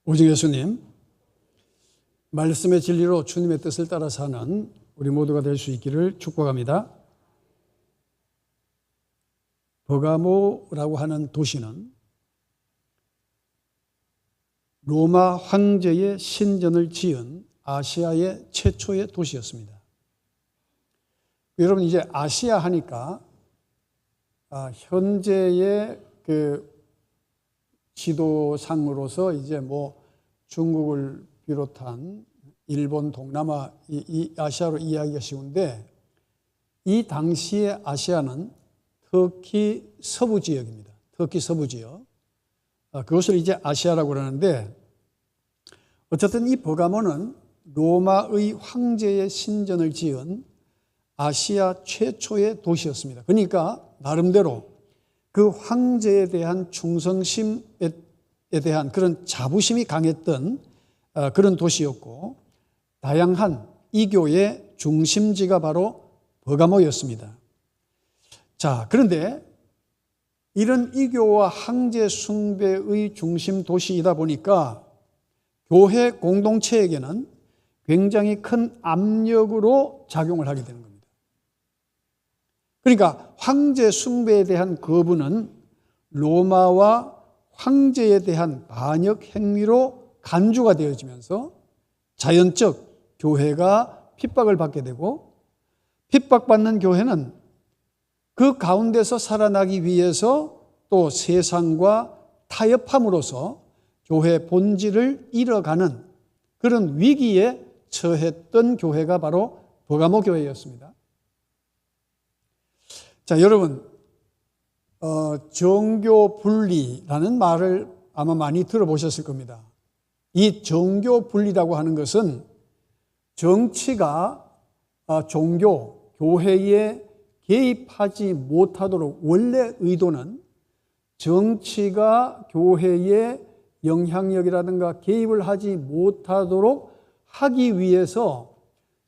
오직 예수님, 말씀의 진리로 주님의 뜻을 따라 사는 우리 모두가 될 수 있기를 축복합니다. 버가모라고 하는 도시는 로마 황제의 신전을 지은 아시아의 최초의 도시였습니다. 여러분, 이제 아시아 하니까 현재의 그 지도상으로서 이제 중국을 비롯한 일본, 동남아, 이 아시아로 이해하기가 쉬운데, 이 당시의 아시아는 터키 서부 지역입니다. 터키 서부 지역. 그것을 이제 아시아라고 그러는데, 어쨌든 이 버가모는 로마의 황제의 신전을 지은 아시아 최초의 도시였습니다. 그러니까 나름대로 그 황제에 대한 충성심에 대한 그런 자부심이 강했던 그런 도시였고, 다양한 이교의 중심지가 바로 버가모였습니다. 자, 그런데 이런 이교와 황제 숭배의 중심 도시이다 보니까 교회 공동체에게는 굉장히 큰 압력으로 작용을 하게 되는 겁니다. 그러니까 황제 숭배에 대한 거부는 로마와 황제에 대한 반역 행위로 간주가 되어지면서 자연적 교회가 핍박을 받게 되고, 핍박받는 교회는 그 가운데서 살아나기 위해서 또 세상과 타협함으로써 교회 본질을 잃어가는 그런 위기에 처했던 교회가 바로 버가모 교회였습니다. 자, 여러분, 정교 분리라는 말을 아마 많이 들어보셨을 겁니다. 이 정교 분리라고 하는 것은 정치가 종교, 교회에 개입하지 못하도록, 원래 의도는 정치가 교회에 영향력이라든가 개입을 하지 못하도록 하기 위해서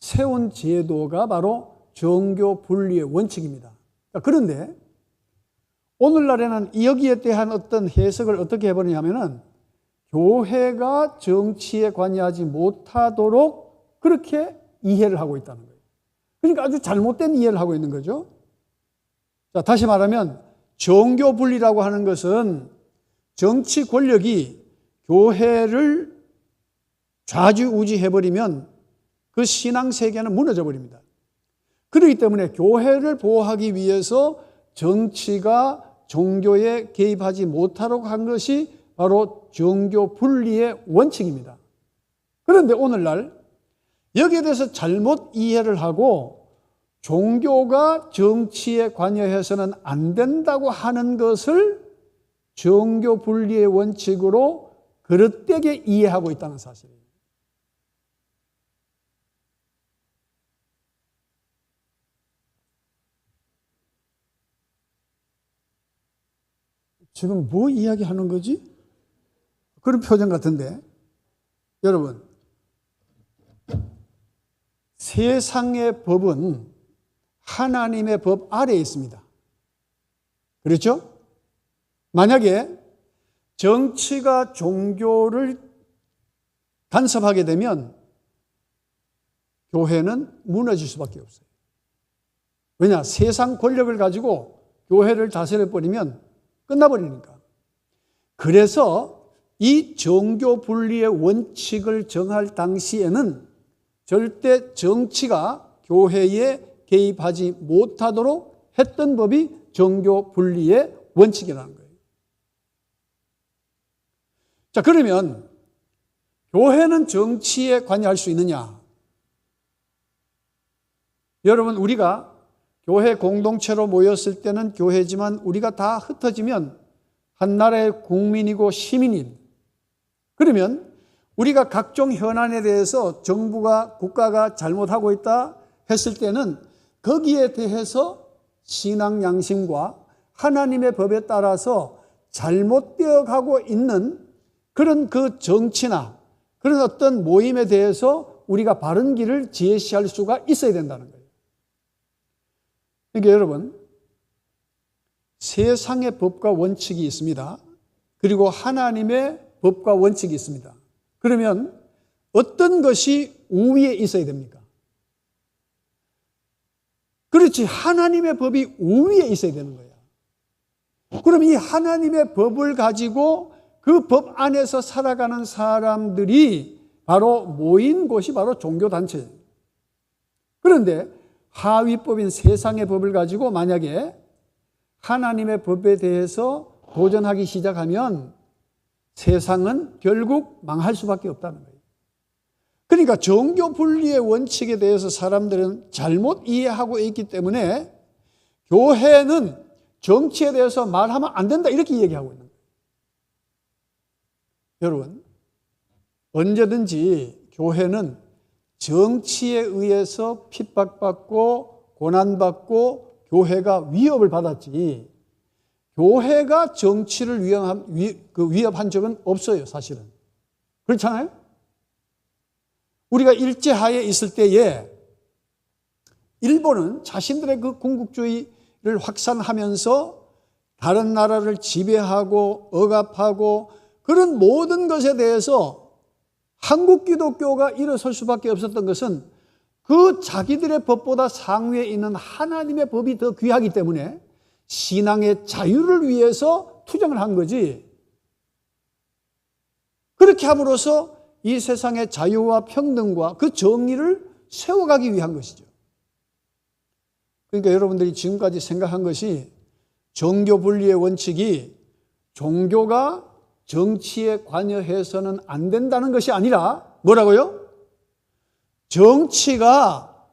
세운 제도가 바로 정교 분리의 원칙입니다. 그런데 오늘날에는 여기에 대한 어떤 해석을 어떻게 해버리냐면은 교회가 정치에 관여하지 못하도록 그렇게 이해를 하고 있다는 거예요. 그러니까 아주 잘못된 이해를 하고 있는 거죠. 자, 다시 말하면 정교 분리라고 하는 것은 정치 권력이 교회를 좌지우지해버리면 그 신앙 세계는 무너져 버립니다. 그렇기 때문에 교회를 보호하기 위해서 정치가 종교에 개입하지 못하도록 한 것이 바로 정교 분리의 원칙입니다. 그런데 오늘날 여기에 대해서 잘못 이해를 하고 종교가 정치에 관여해서는 안 된다고 하는 것을 정교 분리의 원칙으로 그릇되게 이해하고 있다는 사실이에요. 지금 뭐 이야기하는 거지? 그런 표정 같은데, 여러분, 세상의 법은 하나님의 법 아래에 있습니다. 그렇죠? 만약에 정치가 종교를 간섭하게 되면 교회는 무너질 수밖에 없어요. 왜냐? 세상 권력을 가지고 교회를 다스려버리면 끝나버리니까. 그래서 이 정교 분리의 원칙을 정할 당시에는 절대 정치가 교회에 개입하지 못하도록 했던 법이 정교 분리의 원칙이라는 거예요. 자, 그러면 교회는 정치에 관여할 수 있느냐? 여러분, 우리가 교회 공동체로 모였을 때는 교회지만 우리가 다 흩어지면 한 나라의 국민이고 시민인, 그러면 우리가 각종 현안에 대해서 정부가, 국가가 잘못하고 있다 했을 때는 거기에 대해서 신앙 양심과 하나님의 법에 따라서 잘못되어 가고 있는 그런 그 정치나 그런 어떤 모임에 대해서 우리가 바른 길을 제시할 수가 있어야 된다는 거예요. 그러니까 여러분, 세상의 법과 원칙이 있습니다. 그리고 하나님의 법과 원칙이 있습니다. 그러면 어떤 것이 우위에 있어야 됩니까? 그렇지. 하나님의 법이 우위에 있어야 되는 거야. 그럼 이 하나님의 법을 가지고 그 법 안에서 살아가는 사람들이 바로 모인 곳이 바로 종교단체예요. 그런데 하위법인 세상의 법을 가지고 만약에 하나님의 법에 대해서 도전하기 시작하면 세상은 결국 망할 수밖에 없다는 거예요. 그러니까 종교 분리의 원칙에 대해서 사람들은 잘못 이해하고 있기 때문에 교회는 정치에 대해서 말하면 안 된다 이렇게 얘기하고 있는 거예요. 여러분, 언제든지 교회는 정치에 의해서 핍박받고 고난받고 교회가 위협을 받았지 교회가 정치를 위협한 적은 없어요, 사실은. 그렇잖아요? 우리가 일제하에 있을 때에 일본은 자신들의 그 군국주의를 확산하면서 다른 나라를 지배하고 억압하고 그런 모든 것에 대해서 한국 기독교가 일어설 수밖에 없었던 것은 그 자기들의 법보다 상위에 있는 하나님의 법이 더 귀하기 때문에 신앙의 자유를 위해서 투쟁을 한 거지. 그렇게 함으로써 이 세상의 자유와 평등과 그 정의를 세워가기 위한 것이죠. 그러니까 여러분들이 지금까지 생각한 것이 종교 분리의 원칙이 종교가 정치에 관여해서는 안 된다는 것이 아니라 뭐라고요? 정치가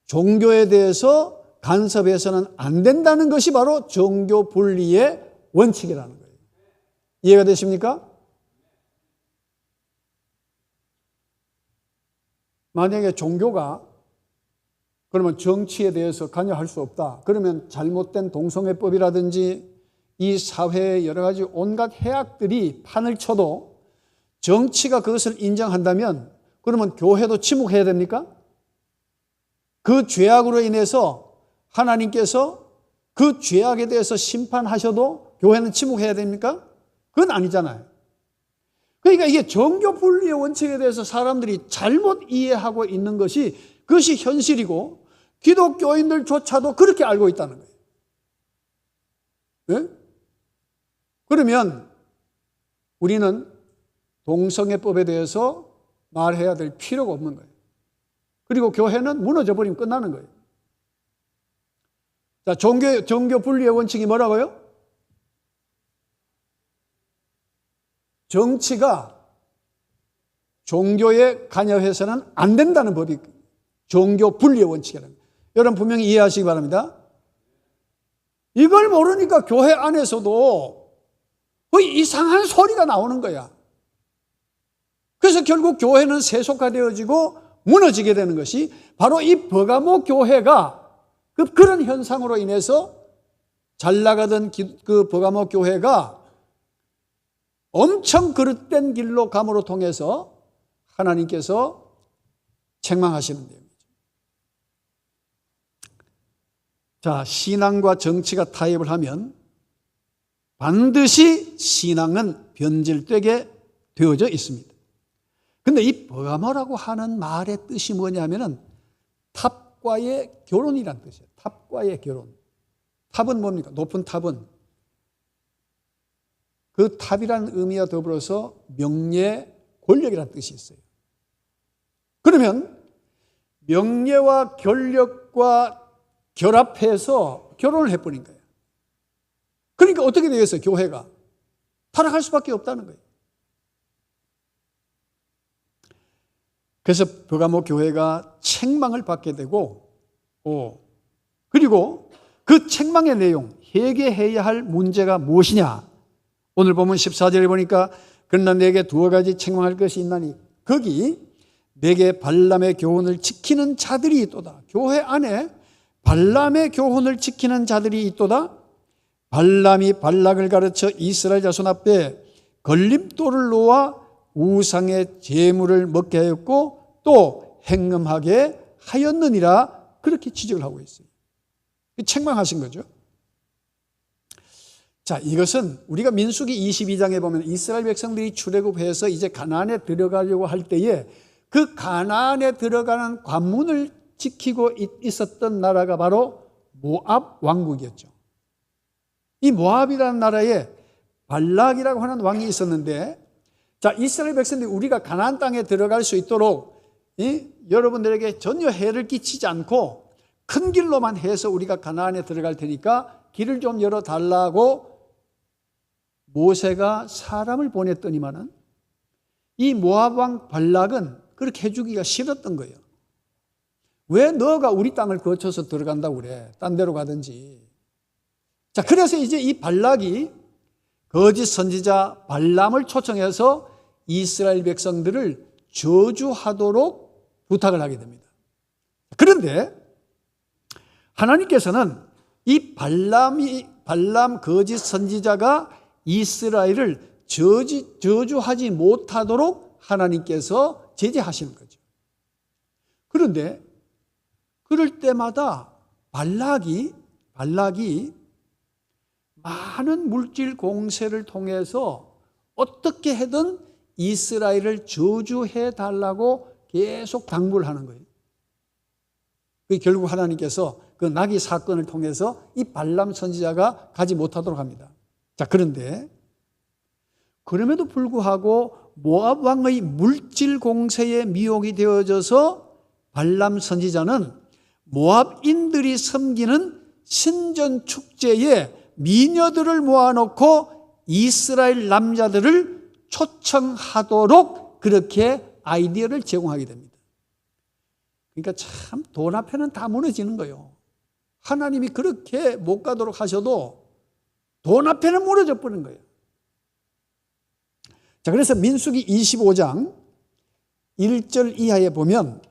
종교에 대해서 간섭해서는 안 된다는 것이 바로 종교 분리의 원칙이라는 거예요. 이해가 되십니까? 만약에 종교가 그러면 정치에 대해서 관여할 수 없다. 그러면 잘못된 동성애법이라든지 이 사회의 여러 가지 온갖 해악들이 판을 쳐도 정치가 그것을 인정한다면 그러면 교회도 침묵해야 됩니까? 그 죄악으로 인해서 하나님께서 그 죄악에 대해서 심판하셔도 교회는 침묵해야 됩니까? 그건 아니잖아요. 그러니까 이게 종교 분리의 원칙에 대해서 사람들이 잘못 이해하고 있는 것이 그것이 현실이고 기독교인들조차도 그렇게 알고 있다는 거예요. 네? 그러면 우리는 동성애법에 대해서 말해야 될 필요가 없는 거예요. 그리고 교회는 무너져 버리면 끝나는 거예요. 자, 종교 분리의 원칙이 뭐라고요? 정치가 종교에 관여해서는 안 된다는 법이 종교 분리의 원칙이라는 거예요. 여러분 분명히 이해하시기 바랍니다. 이걸 모르니까 교회 안에서도 거의 이상한 소리가 나오는 거야. 그래서 결국 교회는 세속화되어지고 무너지게 되는 것이 바로 이 버가모 교회가 그런 현상으로 인해서 잘 나가던 그 버가모 교회가 엄청 그릇된 길로 감으로 통해서 하나님께서 책망하시는 내용이죠. 자, 신앙과 정치가 타협을 하면 반드시 신앙은 변질되게 되어져 있습니다. 근데 이 버가모라고 하는 말의 뜻이 뭐냐면은 탑과의 결혼이란 뜻이에요. 탑과의 결혼. 탑은 뭡니까? 높은 탑은 그 탑이라는 의미와 더불어서 명예, 권력이라는 뜻이 있어요. 그러면 명예와 권력과 결합해서 결혼을 해버린 거예요. 그러니까 어떻게 되겠어요? 교회가 타락할 수밖에 없다는 거예요. 그래서 버가모 교회가 책망을 받게 되고 그리고 그 책망의 내용, 해결해야 할 문제가 무엇이냐? 오늘 보면 14절에 보니까 그러나 내게 두어 가지 책망할 것이 있나니 거기 내게 발람의 교훈을 지키는 자들이 있도다. 교회 안에 발람의 교훈을 지키는 자들이 있도다. 발람이 발락을 가르쳐 이스라엘 자손 앞에 걸림돌을 놓아 우상의 제물을 먹게 하였고 또 행음하게 하였느니라. 그렇게 지적을 하고 있어요. 책망하신 거죠. 자, 이것은 우리가 민수기 22장에 보면 이스라엘 백성들이 출애굽해서 이제 가나안에 들어가려고 할 때에 그 가나안에 들어가는 관문을 지키고 있었던 나라가 바로 모압 왕국이었죠. 이 모압이라는 나라에 발락이라고 하는 왕이 있었는데, 자, 이스라엘 백성들이 우리가 가나안 땅에 들어갈 수 있도록 여러분들에게 전혀 해를 끼치지 않고 큰 길로만 해서 우리가 가나안에 들어갈 테니까 길을 좀 열어달라고 모세가 사람을 보냈더니만은 이 모압 왕 발락은 그렇게 해주기가 싫었던 거예요. 왜 너가 우리 땅을 거쳐서 들어간다고 그래? 딴 데로 가든지. 자, 그래서 이제 이 발락이 거짓 선지자 발람을 초청해서 이스라엘 백성들을 저주하도록 부탁을 하게 됩니다. 그런데 하나님께서는 이 발람 거짓 선지자가 이스라엘을 저주하지 못하도록 하나님께서 제재하시는 거죠. 그런데 그럴 때마다 발락이 많은 물질 공세를 통해서 어떻게 해든 이스라엘을 저주해 달라고 계속 당부를 하는 거예요. 결국 하나님께서 그 나귀 사건을 통해서 이 발람 선지자가 가지 못하도록 합니다. 자, 그런데 그럼에도 불구하고 모압 왕의 물질 공세에 미혹이 되어져서 발람 선지자는 모압인들이 섬기는 신전 축제에 미녀들을 모아놓고 이스라엘 남자들을 초청하도록 그렇게 아이디어를 제공하게 됩니다. 그러니까 참 돈 앞에는 다 무너지는 거예요. 하나님이 그렇게 못 가도록 하셔도 돈 앞에는 무너져 버린 거예요. 자, 그래서 민수기 25장 1절 이하에 보면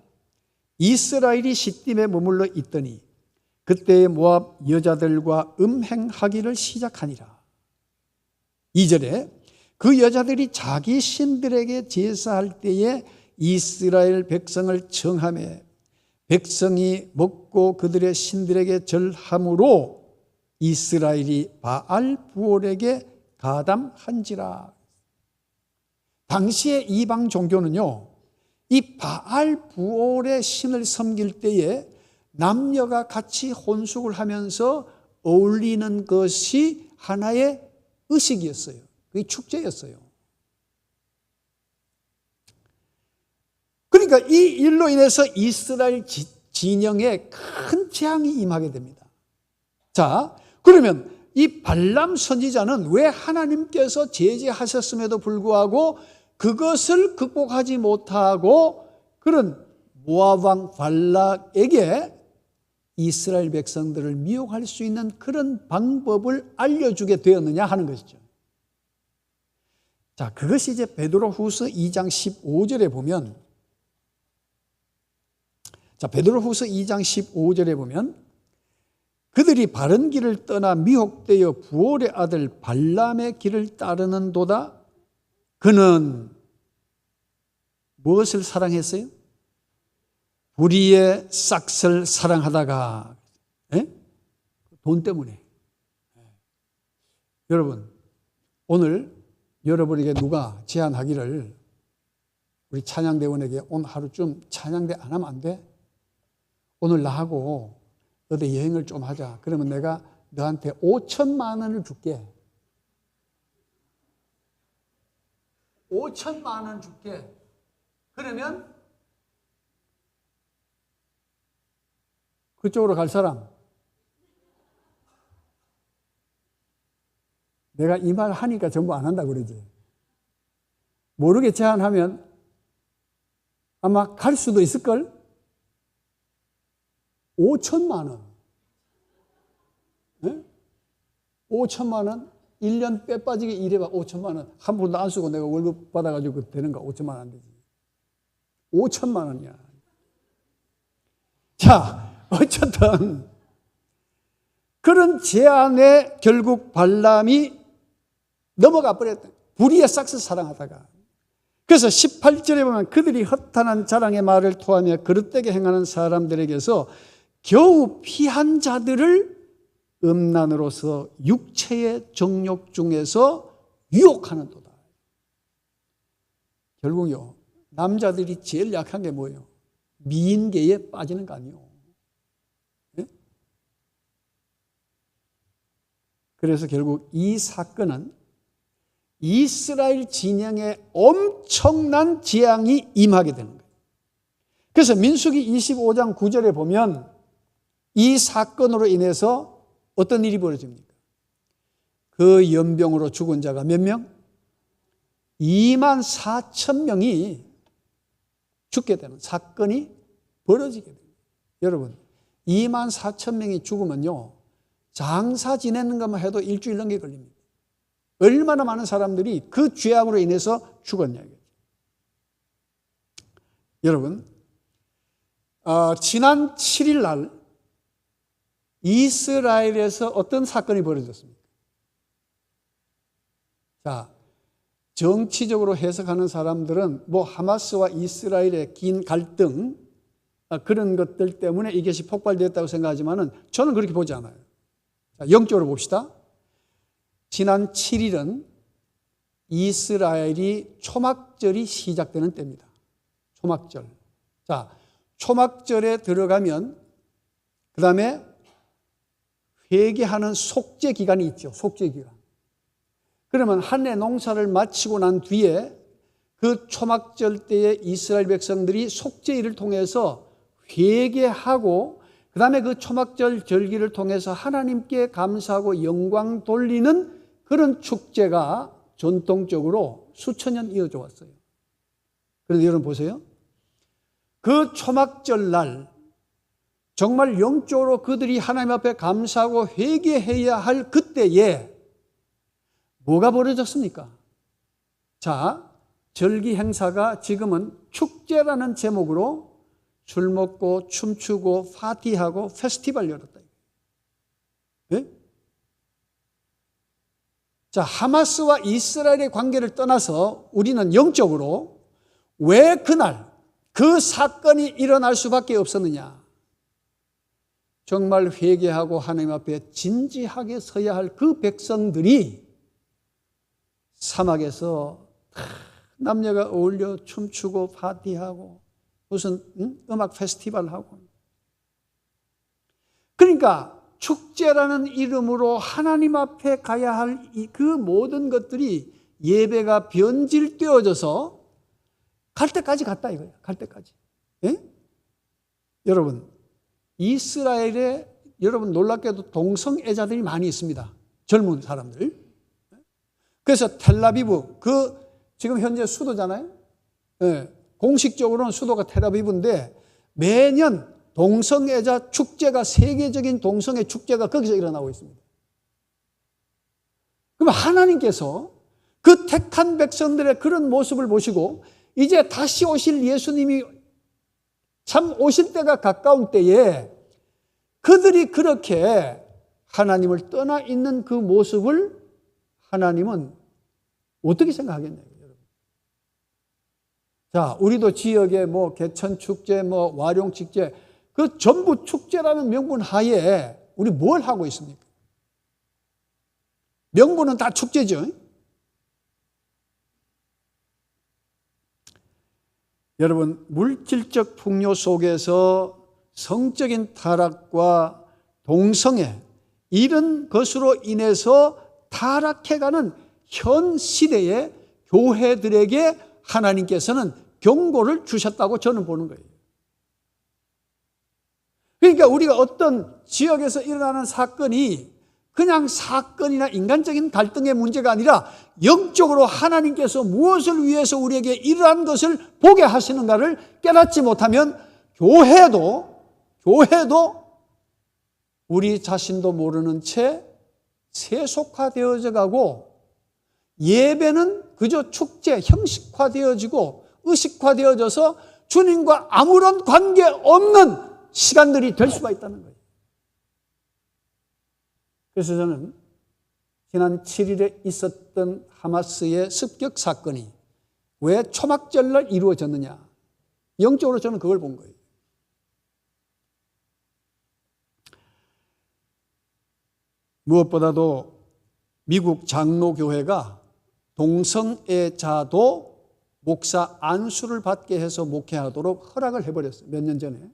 이스라엘이 시딤에 머물러 있더니 그때의 모압 여자들과 음행하기를 시작하니라. 2절에 그 여자들이 자기 신들에게 제사할 때에 이스라엘 백성을 청하매 백성이 먹고 그들의 신들에게 절함으로 이스라엘이 바알 부올에게 가담한지라. 당시의 이방 종교는요, 이 바알 부올의 신을 섬길 때에 남녀가 같이 혼숙을 하면서 어울리는 것이 하나의 의식이었어요. 그게 축제였어요. 그러니까 이 일로 인해서 이스라엘 진영에 큰 재앙이 임하게 됩니다. 자, 그러면 이 발람 선지자는 왜 하나님께서 제재하셨음에도 불구하고 그것을 극복하지 못하고 그런 모압 왕 발락에게 이스라엘 백성들을 미혹할 수 있는 그런 방법을 알려주게 되었느냐 하는 것이죠. 자, 그것이 이제 베드로후서 2장 15절에 보면, 자, 베드로후서 2장 15절에 보면 그들이 바른 길을 떠나 미혹되어 부올의 아들 발람의 길을 따르는도다. 그는 무엇을 사랑했어요? 불의의 싹을 사랑하다가 돈 때문에. 여러분, 오늘 여러분에게 누가 제안하기를 우리 찬양대원에게 오늘 하루 좀 찬양대 안 하면 안 돼? 오늘 나하고 어디 여행을 좀 하자. 그러면 내가 너한테 5천만 원을 줄게. 5천만 원 줄게. 그러면 그쪽으로 갈 사람? 내가 이 말 하니까 전부 안 한다고 그러지. 모르게 제안하면 아마 갈 수도 있을걸? 5천만 원. 네? 5천만 원? 1년 빼 빠지게 일해봐. 5천만 원. 한 푼도 안 쓰고 내가 월급 받아가지고 되는가? 5천만 원 안 되지. 5천만 원이야. 자, 어쨌든 그런 제안에 결국 발람이 넘어가 버렸다. 불의의 싹을 사랑하다가. 그래서 18절에 보면 그들이 허탄한 자랑의 말을 토하며 그릇되게 행하는 사람들에게서 겨우 피한 자들을 음란으로서 육체의 정욕 중에서 유혹하는도다. 결국요, 남자들이 제일 약한 게 뭐예요? 미인계에 빠지는 거 아니에요. 네? 그래서 결국 이 사건은 이스라엘 진영에 엄청난 재앙이 임하게 되는 거예요. 그래서 민수기 25장 9절에 보면 이 사건으로 인해서 어떤 일이 벌어집니까? 그 연병으로 죽은 자가 몇 명? 2만 4천 명이 죽게 되는 사건이 벌어지게 됩니다. 여러분, 2만 4천 명이 죽으면요, 장사 지내는 것만 해도 일주일 넘게 걸립니다. 얼마나 많은 사람들이 그 죄악으로 인해서 죽었냐. 여러분, 지난 7일 날 이스라엘에서 어떤 사건이 벌어졌습니까? 자, 정치적으로 해석하는 사람들은 뭐 하마스와 이스라엘의 긴 갈등, 그런 것들 때문에 이것이 폭발됐다고 생각하지만은 저는 그렇게 보지 않아요. 자, 영적으로 봅시다. 지난 7일은 이스라엘이 초막절이 시작되는 때입니다. 초막절. 자, 초막절에 들어가면 그 다음에 회개하는 속죄 기간이 있죠. 속죄 기간. 그러면 한 해 농사를 마치고 난 뒤에 그 초막절 때에 이스라엘 백성들이 속죄일을 통해서 회개하고 그 다음에 그 초막절 절기를 통해서 하나님께 감사하고 영광 돌리는 그런 축제가 전통적으로 수천 년 이어져 왔어요. 그런데 여러분 보세요. 그 초막절 날 정말 영적으로 그들이 하나님 앞에 감사하고 회개해야 할 그때에 뭐가 벌어졌습니까? 자, 절기 행사가 지금은 축제라는 제목으로 술 먹고 춤추고 파티하고 페스티벌 열었다. 네? 자, 하마스와 이스라엘의 관계를 떠나서 우리는 영적으로 왜 그날 그 사건이 일어날 수밖에 없었느냐? 정말 회개하고 하나님 앞에 진지하게 서야 할 그 백성들이 사막에서 남녀가 어울려 춤추고 파티하고 무슨 음악 페스티벌 하고, 그러니까 축제라는 이름으로 하나님 앞에 가야 할 그 모든 것들이 예배가 변질되어져서 갈 때까지 갔다 이거예요. 갈 때까지. 예? 여러분, 이스라엘에 여러분 놀랍게도 동성애자들이 많이 있습니다. 젊은 사람들. 그래서 텔아비브, 지금 현재 수도잖아요. 예, 공식적으로는 수도가 텔아비브인데 매년 동성애자 축제가, 세계적인 동성애 축제가 거기서 일어나고 있습니다. 그럼 하나님께서 그 택한 백성들의 그런 모습을 보시고 이제 다시 오실 예수님이 참 오실 때가 가까운 때에 그들이 그렇게 하나님을 떠나 있는 그 모습을 하나님은 어떻게 생각하겠냐고요, 여러분. 자, 우리도 지역에 뭐 개천축제, 뭐 와룡축제, 그 전부 축제라는 명분 하에 우리 뭘 하고 있습니까? 명분은 다 축제죠. 여러분, 물질적 풍요 속에서 성적인 타락과 동성애, 이런 것으로 인해서 타락해가는 현 시대의 교회들에게 하나님께서는 경고를 주셨다고 저는 보는 거예요. 그러니까 우리가 어떤 지역에서 일어나는 사건이 그냥 사건이나 인간적인 갈등의 문제가 아니라 영적으로 하나님께서 무엇을 위해서 우리에게 이러한 것을 보게 하시는가를 깨닫지 못하면 교회도 우리 자신도 모르는 채 세속화되어져 가고 예배는 그저 축제, 형식화되어지고 의식화되어져서 주님과 아무런 관계없는 시간들이 될 수가 있다는 거예요. 그래서 저는 지난 7일에 있었던 하마스의 습격 사건이 왜 초막절날 이루어졌느냐, 영적으로 저는 그걸 본 거예요. 무엇보다도 미국 장로교회가 동성애자도 목사 안수를 받게 해서 목회하도록 허락을 해버렸어요. 몇 년 전에.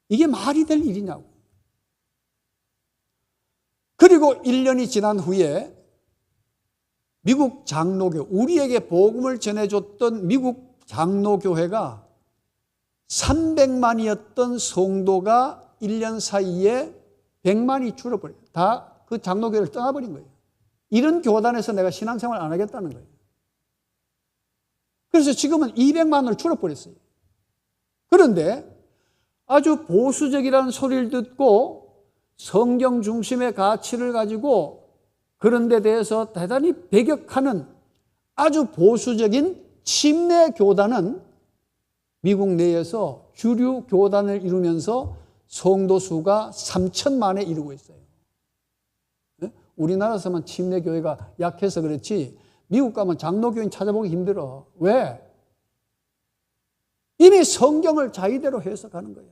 이게 말이 될 일이냐고. 그리고 1년이 지난 후에 미국 장로교, 우리에게 복음을 전해줬던 미국 장로교회가 300만이었던 성도가 1년 사이에 100만이 줄어버려요. 다 그 장로교회를 떠나버린 거예요. 이런 교단에서 내가 신앙생활 안 하겠다는 거예요. 그래서 지금은 200만으로 줄어버렸어요. 그런데 아주 보수적이라는 소리를 듣고 성경 중심의 가치를 가지고 그런 데 대해서 대단히 배격하는 아주 보수적인 침례 교단은 미국 내에서 주류 교단을 이루면서 성도 수가 3천만에 이르고 있어요. 우리나라에서만 침례 교회가 약해서 그렇지 미국 가면 장로교인 찾아보기 힘들어. 왜? 이미 성경을 자기대로 해석하는 거야.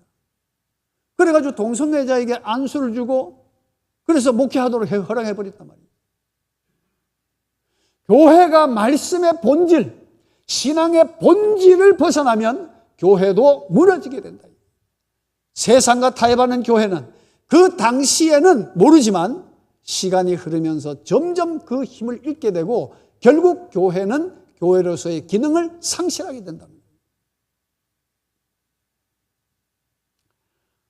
그래가지고 동성애자에게 안수를 주고 그래서 목회하도록 허락해버렸단 말이에요. 교회가 말씀의 본질, 신앙의 본질을 벗어나면 교회도 무너지게 된다. 세상과 타협하는 교회는 그 당시에는 모르지만 시간이 흐르면서 점점 그 힘을 잃게 되고 결국 교회는 교회로서의 기능을 상실하게 된답니다.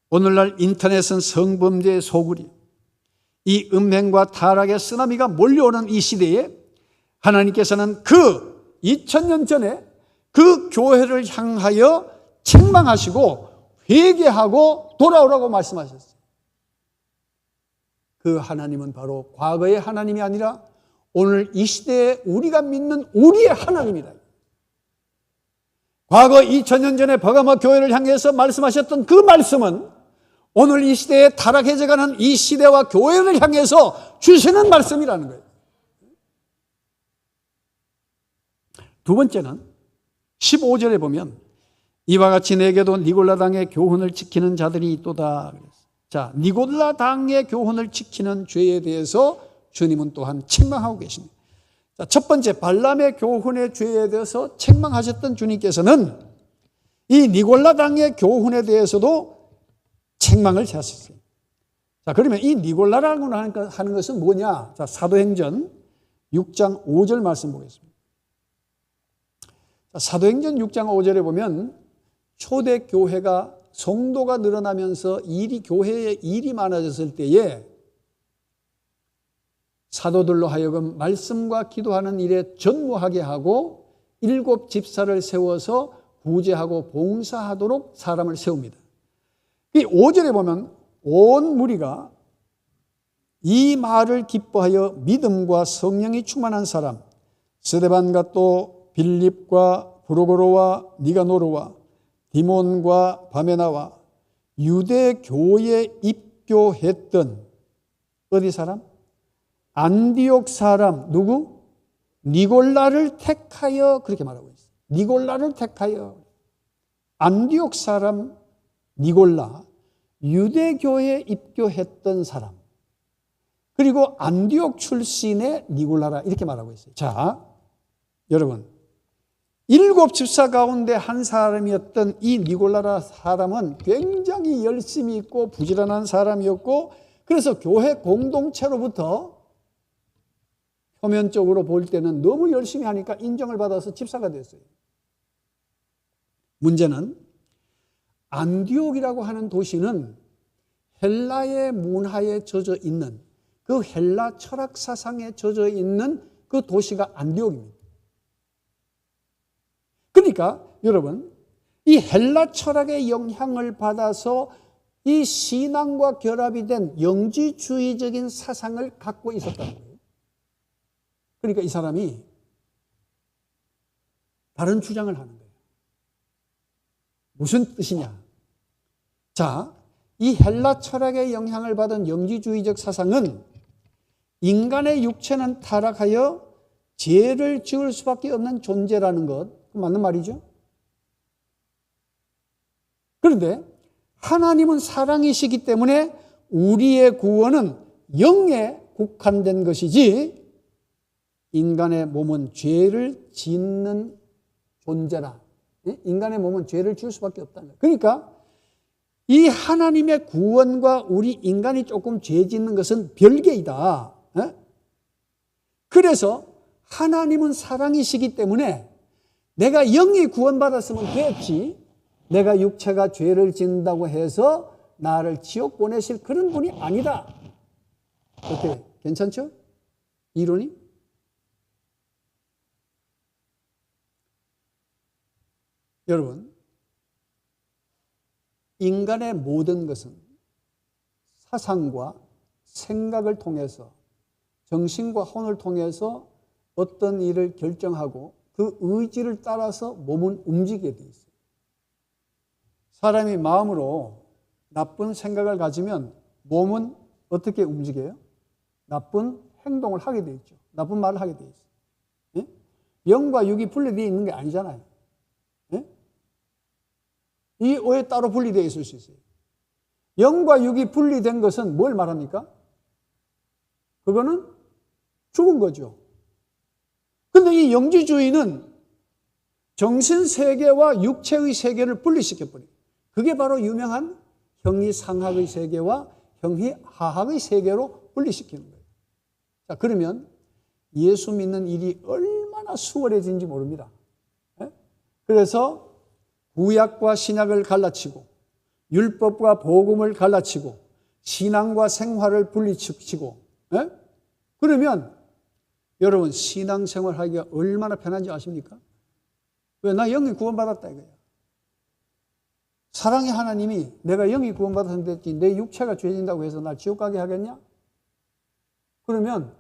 오늘날 인터넷은 성범죄의 소굴이, 이 음행과 타락의 쓰나미가 몰려오는 이 시대에 하나님께서는 그 2000년 전에 그 교회를 향하여 책망하시고 회개하고 돌아오라고 말씀하셨어요. 그 하나님은 바로 과거의 하나님이 아니라 오늘 이 시대에 우리가 믿는 우리의 하나님이다. 과거 2000년 전에 버가모 교회를 향해서 말씀하셨던 그 말씀은 오늘 이 시대에 타락해져가는 이 시대와 교회를 향해서 주시는 말씀이라는 거예요. 두 번째는 15절에 보면 이와 같이 내게도 니골라 당의 교훈을 지키는 자들이 있도다. 자, 니골라 당의 교훈을 지키는 죄에 대해서 주님은 또한 책망하고 계십니다. 자, 첫 번째 발람의 교훈의 죄에 대해서 책망하셨던 주님께서는 이 니골라 당의 교훈에 대해서도 책망을 하셨어요. 자, 그러면 이 니골라라고 하는 것은 뭐냐? 자, 사도행전 6장 5절 말씀 보겠습니다. 자, 사도행전 6장 5절에 보면 초대 교회가 성도가 늘어나면서 교회에 일이 많아졌을 때에 사도들로 하여금 말씀과 기도하는 일에 전무하게 하고 7 집사를 세워서 구제하고 봉사하도록 사람을 세웁니다. 이 5절에 보면 온 무리가 이 말을 기뻐하여 믿음과 성령이 충만한 사람 스데반과 또 빌립과 브로고로와 니가노르와 디몬과 바메나와 유대 교회에 입교했던 어디 사람? 안디옥 사람 누구? 니골라를 택하여 그렇게 말하고 있어요. 니골라를 택하여 안디옥 사람 니골라, 유대교회에 입교했던 사람, 그리고 안디옥 출신의 니골라라 이렇게 말하고 있어요. 자, 여러분 7 집사 가운데 한 사람이었던 이 니골라라 사람은 굉장히 열심히 있고 부지런한 사람이었고 그래서 교회 공동체로부터 표면적으로 볼 때는 너무 열심히 하니까 인정을 받아서 집사가 됐어요. 문제는 안디옥이라고 하는 도시는 헬라의 문화에 젖어 있는 그 헬라 철학 사상에 젖어 있는 그 도시가 안디옥입니다. 그러니까 여러분 이 헬라 철학의 영향을 받아서 이 신앙과 결합이 된 영지주의적인 사상을 갖고 있었다는 거예요. 그러니까 이 사람이 다른 주장을 하는 거예요. 무슨 뜻이냐? 자, 이 헬라 철학의 영향을 받은 영지주의적 사상은 인간의 육체는 타락하여 죄를 지을 수밖에 없는 존재라는 것, 맞는 말이죠? 그런데 하나님은 사랑이시기 때문에 우리의 구원은 영에 국한된 것이지 인간의 몸은 죄를 짓는 존재라. 인간의 몸은 죄를 지을 수밖에 없다는 거예요. 그러니까 이 하나님의 구원과 우리 인간이 조금 죄 짓는 것은 별개이다. 그래서 하나님은 사랑이시기 때문에 내가 영이 구원받았으면 됐지, 내가 육체가 죄를 짓는다고 해서 나를 지옥 보내실 그런 분이 아니다. 어때? 괜찮죠? 이론이? 여러분, 인간의 모든 것은 사상과 생각을 통해서, 정신과 혼을 통해서 어떤 일을 결정하고 그 의지를 따라서 몸은 움직이게 돼 있어요. 사람이 마음으로 나쁜 생각을 가지면 몸은 어떻게 움직여요? 나쁜 행동을 하게 돼 있죠. 나쁜 말을 하게 돼 있어요. 예? 영과 육이 분리되어 있는 게 아니잖아요. 예? 이 왜 따로 분리되어 있을 수 있어요? 영과 육이 분리된 것은 뭘 말합니까? 그거는 죽은 거죠. 근데 이 영지주의는 정신세계와 육체의 세계를 분리시켜버려요. 그게 바로 유명한 형이상학의 세계와 형이하학의 세계로 분리시키는 거예요. 자, 그러면 예수 믿는 일이 얼마나 수월해진지 모릅니다. 그래서 구약과 신약을 갈라치고 율법과 복음을 갈라치고 신앙과 생활을 분리시키고, 그러면 여러분 신앙생활하기가 얼마나 편한지 아십니까? 왜? 나 영이 구원받았다 이거야. 사랑의 하나님이 내가 영이 구원받았는데 내 육체가 죄진다고 해서 날 지옥 가게 하겠냐? 그러면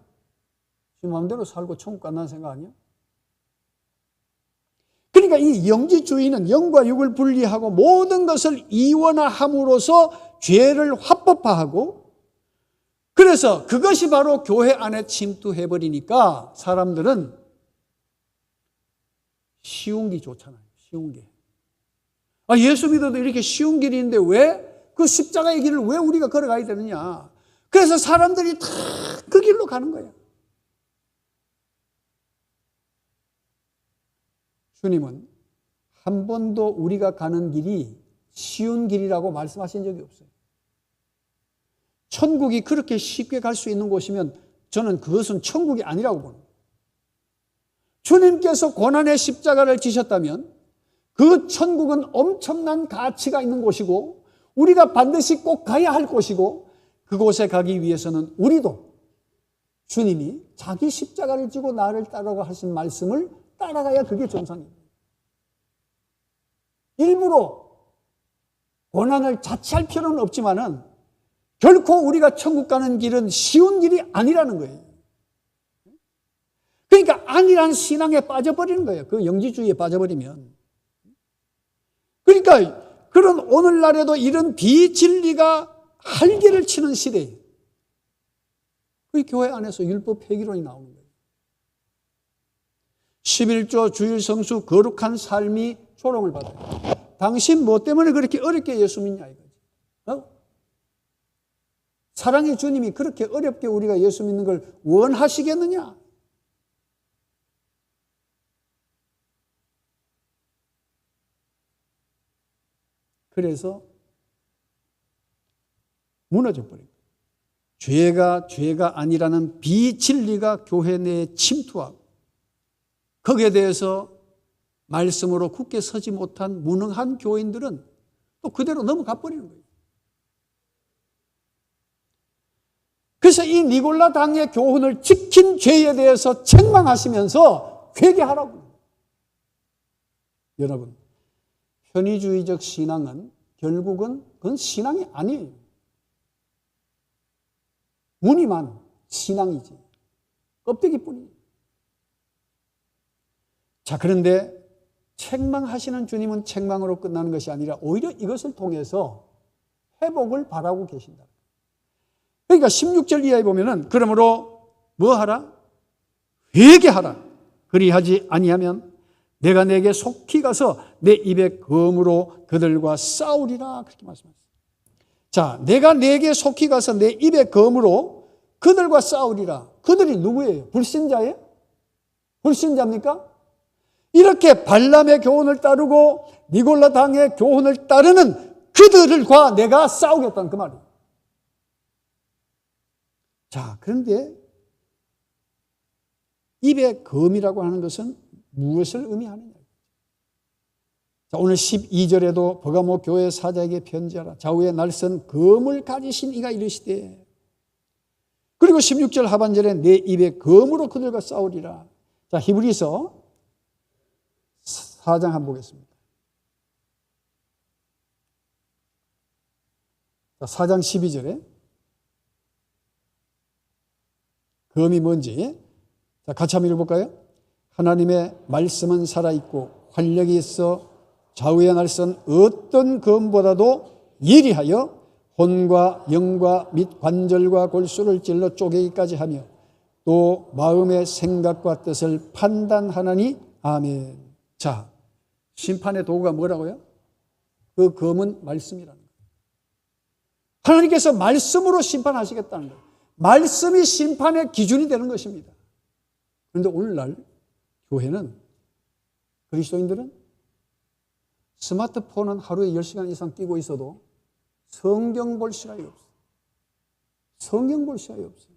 지 마음대로 살고 천국 간다는 생각 아니야? 그러니까 이 영지주의는 영과 육을 분리하고 모든 것을 이원화함으로써 죄를 합법화하고, 그래서 그것이 바로 교회 안에 침투해버리니까 사람들은 쉬운 게 좋잖아요. 쉬운 게. 예수 믿어도 이렇게 쉬운 길이 있는데 왜 그 십자가의 길을 왜 우리가 걸어가야 되느냐. 그래서 사람들이 다 그 길로 가는 거예요. 주님은 한 번도 우리가 가는 길이 쉬운 길이라고 말씀하신 적이 없어요. 천국이 그렇게 쉽게 갈 수 있는 곳이면 저는 그것은 천국이 아니라고 봅니다. 주님께서 고난의 십자가를 지셨다면 그 천국은 엄청난 가치가 있는 곳이고 우리가 반드시 꼭 가야 할 곳이고, 그곳에 가기 위해서는 우리도 주님이 자기 십자가를 지고 나를 따라가 하신 말씀을 따라가야 그게 정상입니다. 일부러 고난을 자취할 필요는 없지만은 결코 우리가 천국 가는 길은 쉬운 길이 아니라는 거예요. 그러니까 안일한 신앙에 빠져버리는 거예요. 그 영지주의에 빠져버리면. 그러니까 그런 오늘날에도 이런 비진리가 활개를 치는 시대에 그 교회 안에서 율법 폐기론이 나오는 거예요. 11조 주일 성수 거룩한 삶이 조롱을 받아요. 당신 뭐 때문에 그렇게 어렵게 예수 믿냐 이거지. 사랑의 주님이 그렇게 어렵게 우리가 예수 믿는 걸 원하시겠느냐? 그래서 무너져 버린 거예요. 죄가 아니라는 비진리가 교회 내에 침투하고 거기에 대해서 말씀으로 굳게 서지 못한 무능한 교인들은 또 그대로 넘어가 버리는 거예요. 그래서 이 니골라 당의 교훈을 지킨 죄에 대해서 책망하시면서 회개하라고. 여러분, 편의주의적 신앙은 결국은 그건 신앙이 아니에요. 무늬만 신앙이지. 껍데기뿐이에요. 자, 그런데 책망하시는 주님은 책망으로 끝나는 것이 아니라 오히려 이것을 통해서 회복을 바라고 계신다. 그러니까 16절 이하에 보면은 그러므로 뭐 하라? 회개하라. 그리하지 아니하면 내가 내게 속히 가서 내 입의 검으로 그들과 싸우리라. 그렇게 말씀하셨어요. 자, 내가 내게 속히 가서 내 입의 검으로 그들과 싸우리라. 그들이 누구예요? 불신자예요? 불신자입니까? 이렇게 발람의 교훈을 따르고 니골라 당의 교훈을 따르는 그들과 내가 싸우겠다는 그 말이에요. 자, 그런데 입의 검이라고 하는 것은 무엇을 의미하느냐? 자, 오늘 12절에도 버가모 교회 사자에게 편지하라. 좌우에 날선 검을 가지신 이가 이르시되, 그리고 16절 하반절에 내 입에 검으로 그들과 싸우리라. 자, 히브리서 4장 한번 보겠습니다. 자, 4장 12절에 검이 뭔지 자, 같이 한번 읽어볼까요? 하나님의 말씀은 살아있고 활력이 있어 좌우에 날선 어떤 검보다도 예리하여 혼과 영과 및 관절과 골수를 찔러 쪼개기까지 하며 또 마음의 생각과 뜻을 판단하나니 아멘. 자, 심판의 도구가 뭐라고요? 그 검은 말씀이라는 거예요. 하나님께서 말씀으로 심판하시겠다는 거예요. 말씀이 심판의 기준이 되는 것입니다. 그런데 오늘날 교회는, 그리스도인들은 스마트폰은 하루에 10시간 이상 끼고 있어도 성경 볼 시간이 없어요. 성경 볼 시간이 없어요.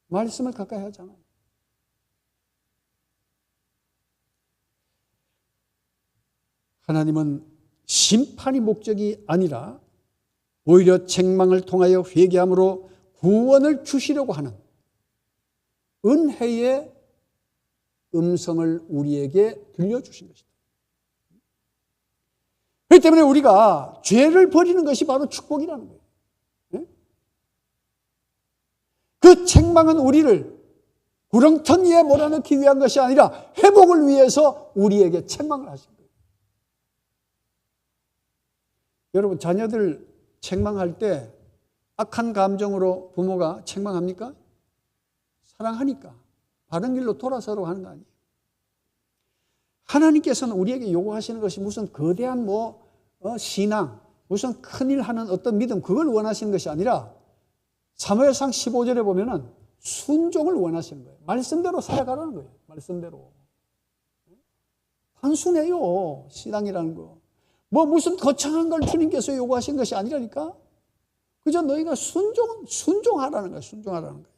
말씀을 가까이 하잖아요. 하나님은 심판이 목적이 아니라 오히려 책망을 통하여 회개함으로 구원을 주시려고 하는 은혜의 음성을 우리에게 들려주신 것이다. 그렇기 때문에 우리가 죄를 버리는 것이 바로 축복이라는 거예요. 그 책망은 우리를 구렁텅 위에 몰아넣기 위한 것이 아니라 회복을 위해서 우리에게 책망을 하신 거예요. 여러분, 자녀들 책망할 때 악한 감정으로 부모가 책망합니까? 사랑하니까 바른 길로 돌아서라고 하는 거 아니에요. 하나님께서는 우리에게 요구하시는 것이 무슨 거대한 신앙, 무슨 큰일 하는 어떤 믿음, 그걸 원하시는 것이 아니라 사무엘상 15절에 보면은 순종을 원하시는 거예요. 말씀대로 살아가라는 거예요. 말씀대로. 단순해요, 신앙이라는 거. 무슨 거창한 걸 주님께서 요구하신 것이 아니라니까. 그저 너희가 순종하라는 거예요. 순종하라는 거예요.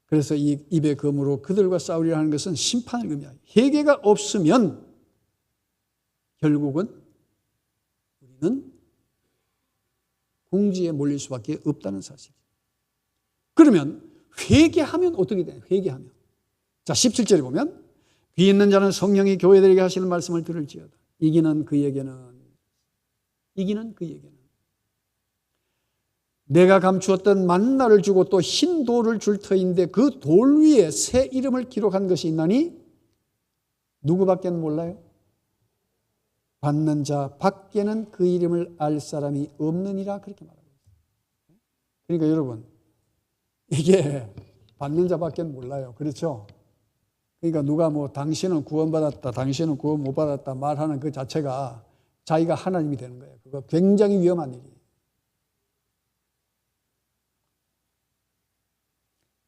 그래서 이 입의 검으로 그들과 싸우리라 하는 것은 심판을 의미해요. 회개가 없으면 결국은 우리는 궁지에 몰릴 수밖에 없다는 사실이에요. 그러면 회개하면 어떻게 돼요? 회개하면. 자, 17절에 보면 귀 있는 자는 성령이 교회들에게 하시는 말씀을 들을지어다. 이기는 그에게는 내가 감추었던 만나를 주고 또 흰 돌을 줄 터인데 그 돌 위에 새 이름을 기록한 것이 있나니 누구밖에 몰라요? 받는 자 밖에는 그 이름을 알 사람이 없느니라, 그렇게 말하고 있어요. 그러니까 여러분, 이게 받는 자밖에 몰라요. 그렇죠? 그러니까 누가 당신은 구원받았다, 당신은 구원 못 받았다 말하는 그 자체가 자기가 하나님이 되는 거예요. 그거 굉장히 위험한 일이에요.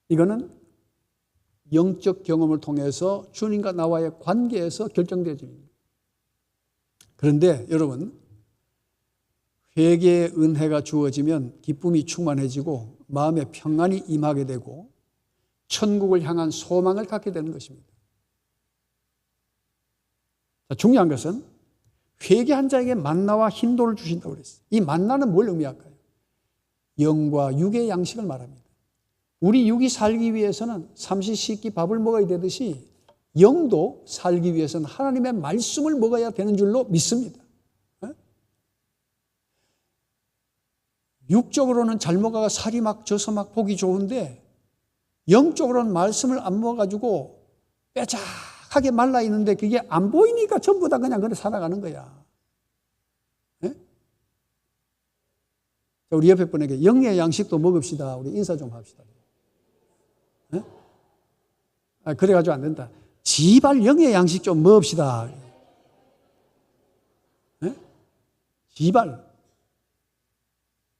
이거는 영적 경험을 통해서 주님과 나와의 관계에서 결정되어집니다. 그런데 여러분, 회개의 은혜가 주어지면 기쁨이 충만해지고 마음에 평안이 임하게 되고 천국을 향한 소망을 갖게 되는 것입니다. 중요한 것은 회개한 자에게 만나와 흰돌을 주신다고 그랬어요. 이 만나는 뭘 의미할까요? 영과 육의 양식을 말합니다. 우리 육이 살기 위해서는 삼시세끼 밥을 먹어야 되듯이 영도 살기 위해서는 하나님의 말씀을 먹어야 되는 줄로 믿습니다. 육적으로는 잘 먹어가 살이 막 쪄서 막 보기 좋은데 영적으로는 말씀을 안 먹어가지고 뾰족하게 말라 있는데 그게 안 보이니까 전부 다 그냥 그렇게 살아가는 거야. 우리 옆에 분에게 영의 양식도 먹읍시다. 우리 인사 좀 합시다. 그래가지고 안 된다. 지발 영의 양식 좀 먹읍시다. 지발.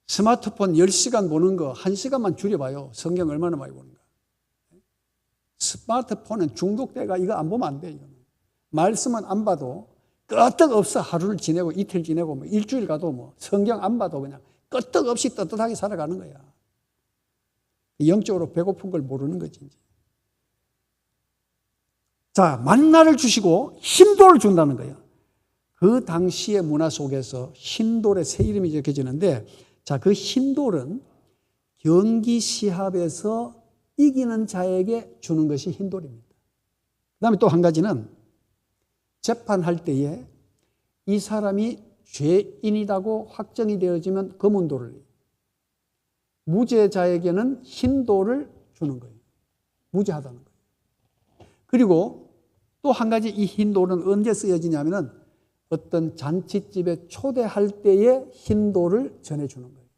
스마트폰 10시간 보는 거 1시간만 줄여봐요. 성경 얼마나 많이 보는가. 스마트폰은 중독돼가 이거 안 보면 안 돼. 이거는. 말씀은 안 봐도 끄떡없어 하루를 지내고 이틀 지내고 뭐 일주일 가도 뭐 성경 안 봐도 그냥 끄떡없이 떳떳하게 살아가는 거야. 영적으로 배고픈 걸 모르는 거지. 이제. 자, 만나를 주시고 흰돌을 준다는 거예요. 그 당시의 문화 속에서 흰돌의 새 이름이 적혀지는데, 자, 그 흰돌은 경기 시합에서 이기는 자에게 주는 것이 흰돌입니다. 그 다음에 또 한 가지는 재판할 때에 이 사람이 죄인이라고 확정이 되어지면 검은 돌을, 무죄자에게는 흰돌을 주는 거예요. 무죄하다는 거예요. 그리고 또 한 가지 이 흰돌은 언제 쓰여지냐면은 어떤 잔치집에 초대할 때에 흰돌을 전해주는 거예요.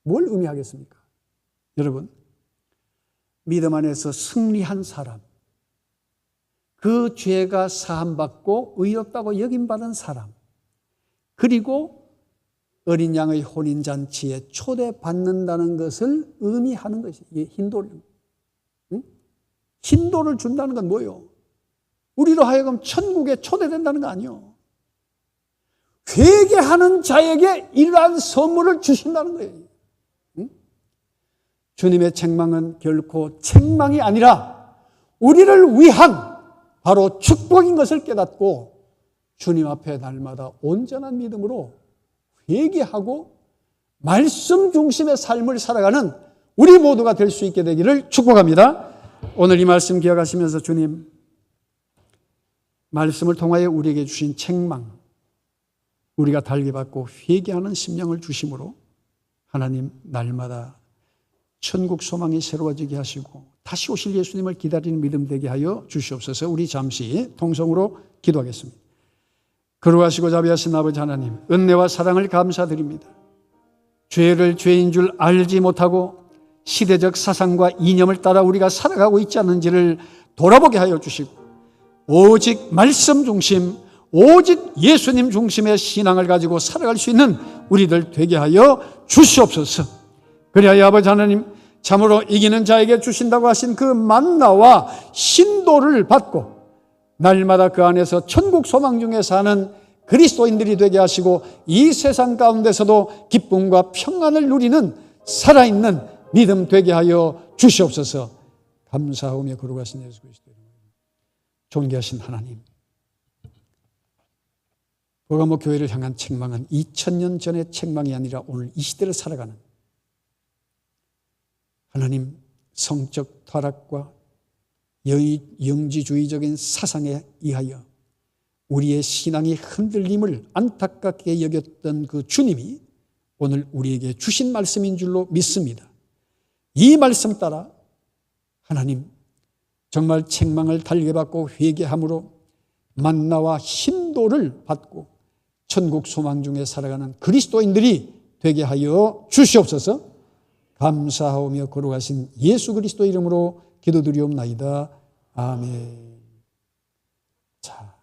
뭘 의미하겠습니까? 여러분, 믿음 안에서 승리한 사람, 그 죄가 사함받고 의롭다고 여김받은 사람, 그리고 어린 양의 혼인잔치에 초대받는다는 것을 의미하는 것이 흰돌입니다. 응? 흰돌을 준다는 건 뭐예요? 우리로 하여금 천국에 초대된다는 거 아니에요. 회개하는 자에게 이러한 선물을 주신다는 거예요. 응? 주님의 책망은 결코 책망이 아니라 우리를 위한 바로 축복인 것을 깨닫고 주님 앞에 날마다 온전한 믿음으로 회개하고 말씀 중심의 삶을 살아가는 우리 모두가 될 수 있게 되기를 축복합니다. 오늘 이 말씀 기억하시면서 주님, 말씀을 통하여 우리에게 주신 책망, 우리가 달기받고 회개하는 심령을 주심으로 하나님 날마다 천국 소망이 새로워지게 하시고 다시 오실 예수님을 기다리는 믿음 되게 하여 주시옵소서. 우리 잠시 통성으로 기도하겠습니다. 거룩하시고 자비하신 아버지 하나님, 은혜와 사랑을 감사드립니다. 죄를 죄인 줄 알지 못하고 시대적 사상과 이념을 따라 우리가 살아가고 있지 않은지를 돌아보게 하여 주시고 오직 말씀 중심, 오직 예수님 중심의 신앙을 가지고 살아갈 수 있는 우리들 되게 하여 주시옵소서. 그리하여 아버지 하나님, 참으로 이기는 자에게 주신다고 하신 그 만나와 흰돌을 받고 날마다 그 안에서 천국 소망 중에 사는 그리스도인들이 되게 하시고 이 세상 가운데서도 기쁨과 평안을 누리는 살아있는 믿음 되게 하여 주시옵소서. 감사하며 거룩하신 예수 그리스도 이름으로 존귀하신 하나님, 버가모 교회를 향한 책망은 2000년 전의 책망이 아니라 오늘 이 시대를 살아가는 하나님 성적 타락과 영지주의적인 사상에 의하여 우리의 신앙이 흔들림을 안타깝게 여겼던 그 주님이 오늘 우리에게 주신 말씀인 줄로 믿습니다. 이 말씀 따라 하나님 정말 책망을 달게받고 회개함으로 만나와 흰돌을 받고 천국 소망 중에 살아가는 그리스도인들이 되게 하여 주시옵소서. 감사하오며 거룩하신 예수 그리스도 이름으로 기도드리옵나이다. 아멘. 자,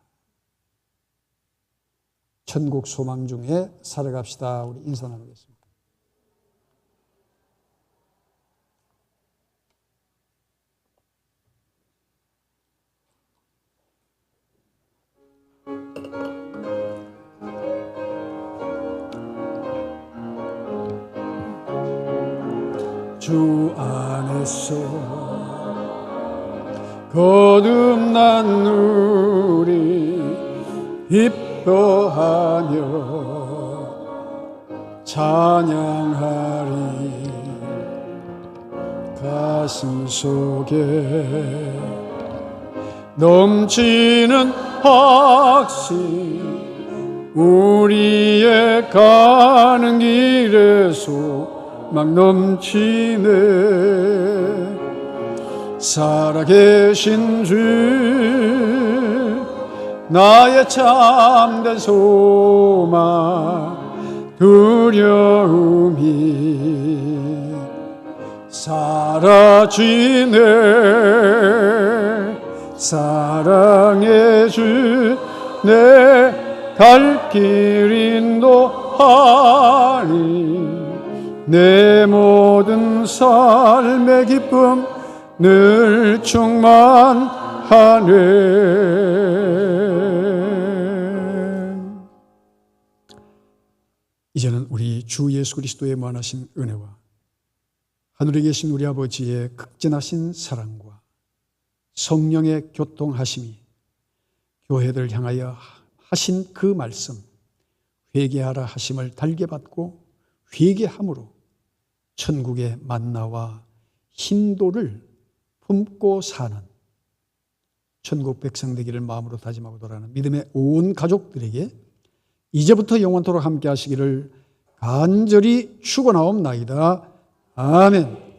천국 소망 중에 살아갑시다. 우리 인사 나누겠습니다. 주 안에서 거듭난 우리 기뻐하며 찬양하리. 가슴 속에 넘치는 확신, 우리의 가는 길에서 막 넘치네. 살아계신 주 나의 참된 소망, 두려움이 사라지네. 사랑의 주 내 갈 길 인도하시네. 내 모든 삶의 기쁨 늘 충만하네. 이제는 우리 주 예수 그리스도의 무한하신 은혜와 하늘에 계신 우리 아버지의 극진하신 사랑과 성령의 교통하심이 교회들을 향하여 하신 그 말씀, 회개하라 하심을 달게 받고 회개함으로 천국의 만나와 힘도를 품고 사는 천국 백성 되기를 마음으로 다짐하고 돌아가는 믿음의 온 가족들에게 이제부터 영원토록 함께 하시기를 간절히 축원하옵나이다. 아멘.